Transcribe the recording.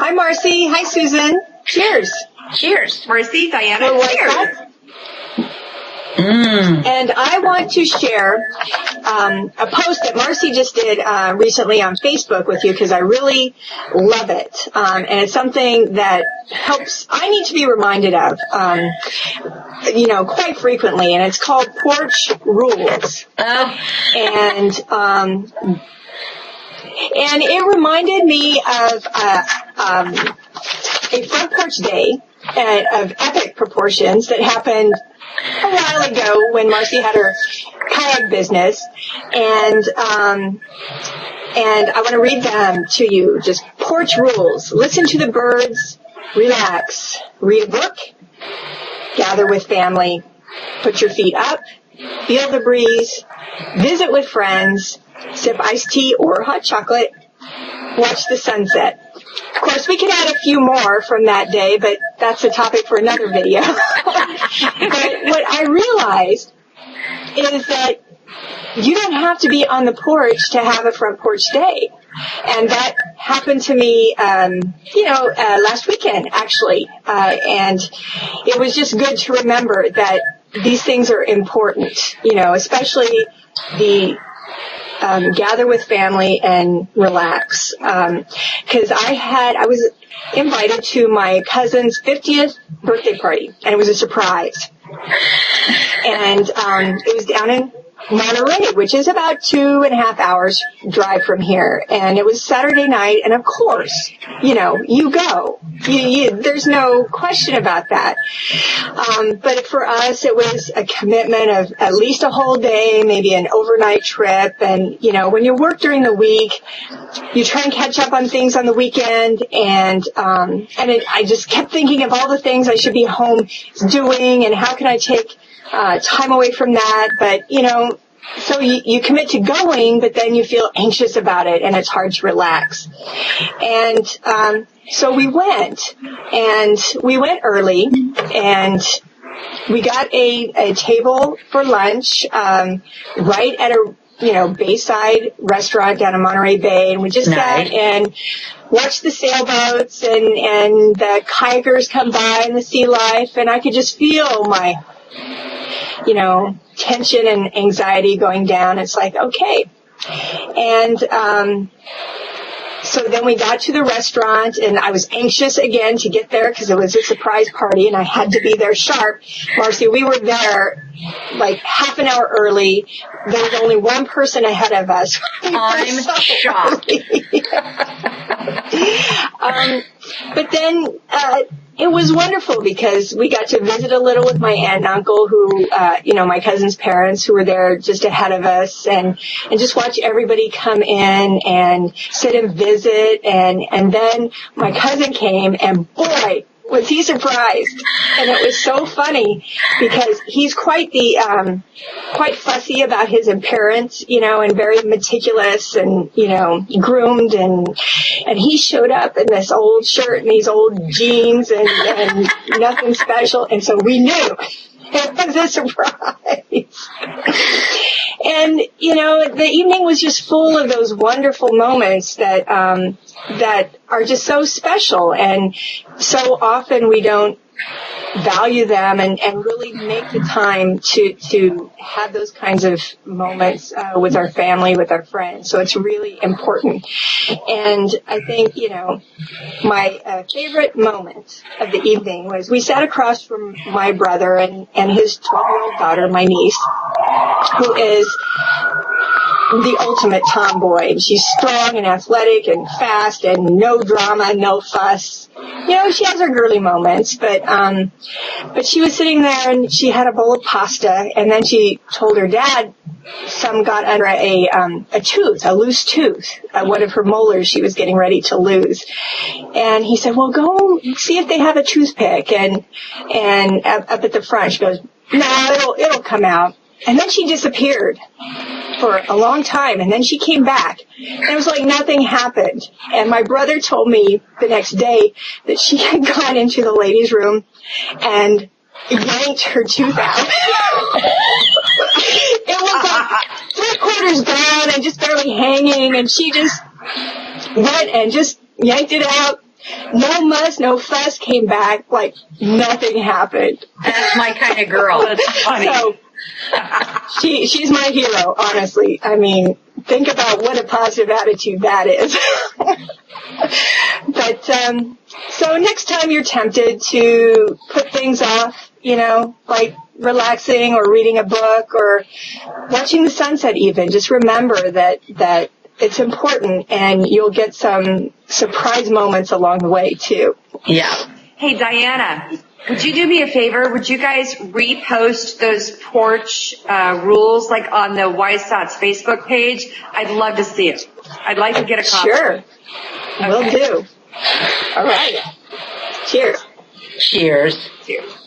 Hi, Marcy. Hi, Susan. Cheers. Cheers. Marcy, Diana, cheers. And I want to share a post that Marcy just did recently on Facebook with you because I really love it. And it's something that helps, I need to be reminded of, quite frequently. And it's called Porch Rules. And it reminded me of a front porch day of epic proportions that happened a while ago when Marcy had her kayak business, and I want to read them to you. Just porch rules. Listen to the birds, relax, read a book, gather with family, put your feet up, feel the breeze, visit with friends, sip iced tea or hot chocolate, watch the sunset. Of course, we could add a few more from that day, but that's a topic for another video. But what I realized is that you don't have to be on the porch to have a front porch day. And that happened to me, last weekend, actually. And it was just good to remember that these things are important, especially the gather with family and relax. Because I was invited to my cousin's 50th birthday party, and it was a surprise. And it was down in Monterey, which is about 2.5 hours drive from here. And it was Saturday night, and of course, you go. There's no question about that. But for us, it was a commitment of at least a whole day, maybe an overnight trip. And, when you work during the week, you try and catch up on things on the weekend. And I just kept thinking of all the things I should be home doing and how can I take time away from that. But, so you commit to going, but then you feel anxious about it and it's hard to relax. And so we went early, and we got a table for lunch right at a Bayside restaurant down in Monterey Bay, and we just sat and watched the sailboats and the kayakers come by and the sea life, and I could just feel my tension and anxiety going down. It's like, okay. And so then we got to the restaurant, and I was anxious again to get there because it was a surprise party, and I had to be there sharp. Marcy, we were there like half an hour early. There was only one person ahead of us. I'm shocked. But then it was wonderful because we got to visit a little with my aunt and uncle who, my cousin's parents who were there just ahead of us, and just watch everybody come in and sit and visit. And then my cousin came, and boy, was he surprised. And it was so funny because he's quite fussy about his appearance, and very meticulous and, groomed, and he showed up in this old shirt and these old jeans and nothing special. And so we knew it was a surprise. And, the evening was just full of those wonderful moments that are just so special, and so often we don't value them and really make the time to have those kinds of moments with our family, with our friends. So it's really important. And I think, my favorite moment of the evening was we sat across from my brother and his 12-year-old daughter, my niece, who is the ultimate tomboy. She's strong and athletic and fast and no drama, no fuss. She has her girly moments, but she was sitting there and she had a bowl of pasta, and then she told her dad some got under a loose tooth, one of her molars she was getting ready to lose. And he said, well, go see if they have a toothpick and up at the front. She goes, no, it'll come out. And then she disappeared for a long time, and then she came back. And it was like nothing happened. And my brother told me the next day that she had gone into the ladies' room and yanked her tooth out. It was like 3/4 gone and just barely hanging, and she just went and just yanked it out. No muss, no fuss, came back like nothing happened. That's my kind of girl. That's funny. So, she's my hero, honestly. I mean, think about what a positive attitude that is. But, so next time you're tempted to put things off, like relaxing or reading a book or watching the sunset even, just remember that it's important and you'll get some surprise moments along the way too. Yeah. Hey, Diana, would you do me a favor? Would you guys repost those porch rules like on the wisesotss Facebook page? I'd love to see it. I'd like to get a copy. Sure. Okay. Will do. All right. Cheers. Cheers. Cheers.